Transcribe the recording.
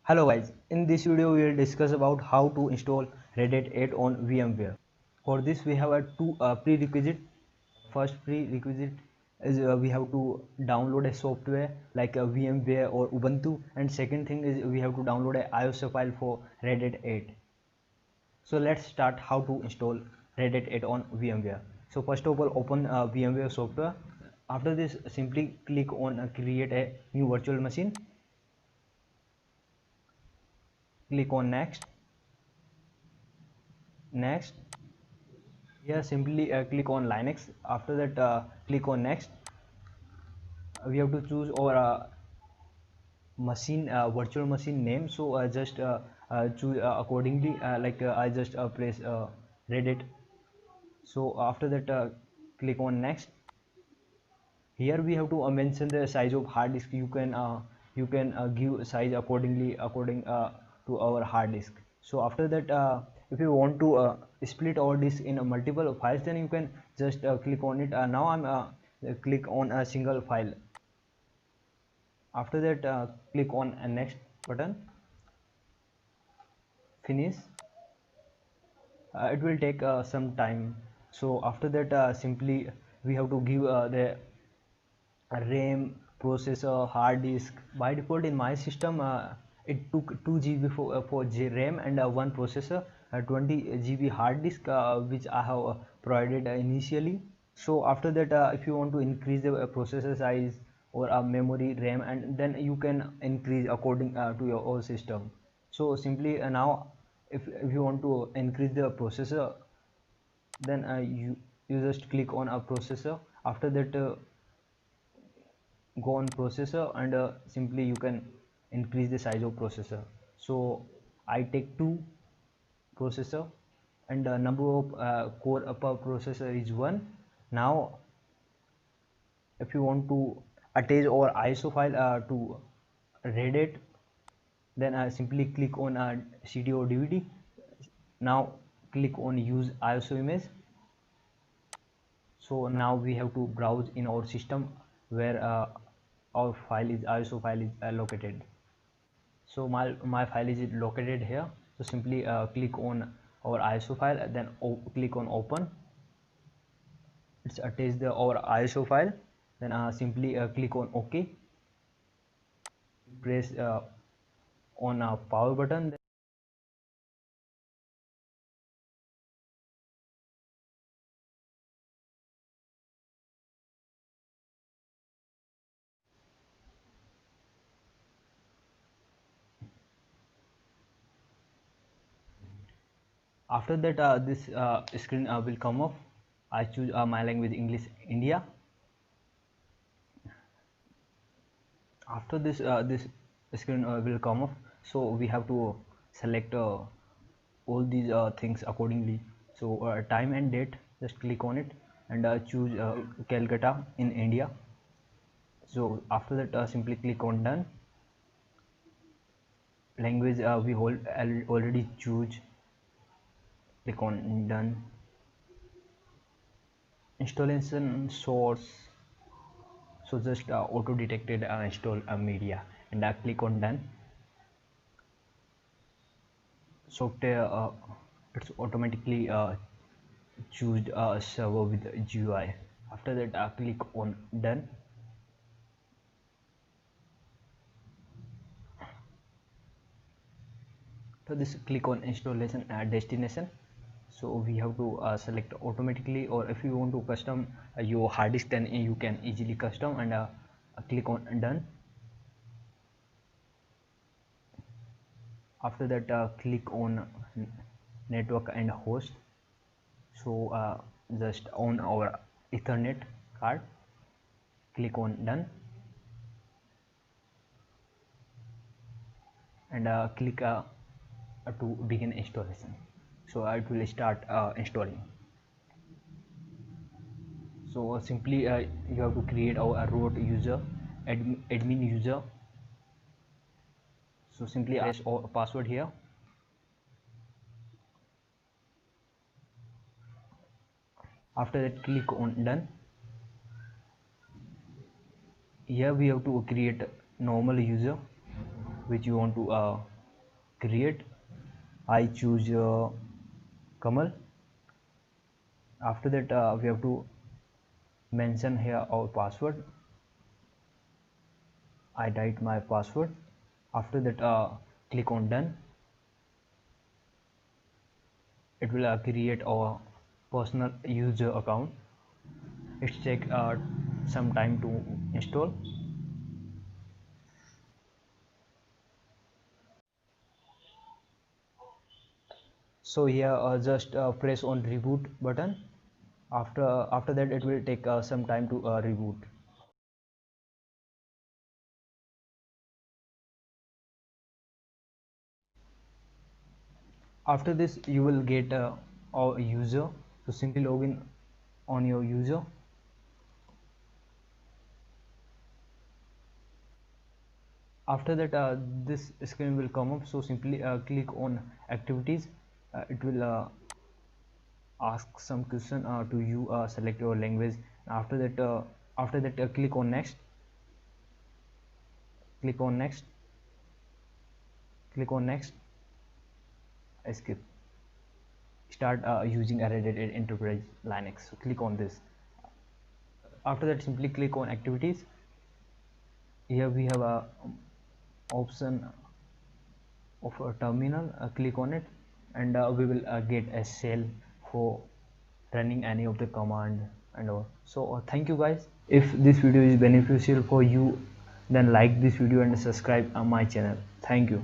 Hello guys, in this video we will discuss about how to install Red Hat 8 on VMware. For this we have two prerequisite. First prerequisite is we have to download a software like VMware or Ubuntu, and second thing is we have to download a ISO file for Red Hat 8. So let's start how to install Red Hat 8 on VMware. So first of all, open VMware software. After this, simply click on create a new virtual machine. Click on next. Here simply click on Linux. After that, click on next. We have to choose our machine virtual machine name, so just choose accordingly, I just press Red Hat. So after that, click on next. Here we have to mention the size of hard disk. You can give size accordingly according to our hard disk. So after that, if you want to split our disk in multiple files, then you can just click on it. Now I'm click on a single file. After that, click on a next button. Finish. It will take some time. So after that, simply we have to give the RAM, processor, hard disk. By default in my system, it took 2 GB for RAM and 1 processor, 20 GB hard disk, which I have provided initially. So after that, if you want to increase the processor size or memory, RAM, and then you can increase according to your own system. So simply now, if you want to increase the processor, then you just click on a processor. After that, go on processor, and simply you can increase the size of processor. So I take 2 processor, and the number of core per processor is 1. Now if you want to attach our ISO file to Red Hat, then simply click on CD or DVD. Now click on use ISO image. So now we have to browse in our system where our file is ISO file is located. So my file is located here. So simply click on our ISO file, and then click on open. It's attached our ISO file. Then simply click on OK. Press on power button. After that, this screen will come up. I choose my language English India. After this, this screen will come up. So we have to select all these things accordingly. So time and date, just click on it, and choose Calcutta in India. So after that, simply click on done. Language we already choose. Click on done. Installation source, so just auto detected install media, and click on done. Software, it's automatically choose a server with GUI. After that, click on done. So this click on installation destination. So we have to select automatically, or if you want to custom your hard disk, then you can easily custom, and click on done. After that, click on network and host. So just on our Ethernet card. Click on done, and click to begin installation. So it will start installing. So simply you have to create a root user, admin user. So simply press password here. After that, click on done. Here we have to create normal user which you want to create. I choose Kamal. After that we have to mention here our password. I write my password. After that click on done. It will create our personal user account. It take some time to install. So here just press on reboot button. After that it will take some time to reboot. After this you will get our user. So simply login on your user. After that this screen will come up. So simply click on activities. It will ask some question to you. Select your language. After that click on next. Click on next. Click on next. Skip. Start using Red Hat Enterprise Linux. So click on this. After that simply click on activities. Here we have a option of a terminal. Click on it, and we will get a shell for running any of the command and all. So thank you guys. If this video is beneficial for you, then like this video and subscribe on my channel. Thank you.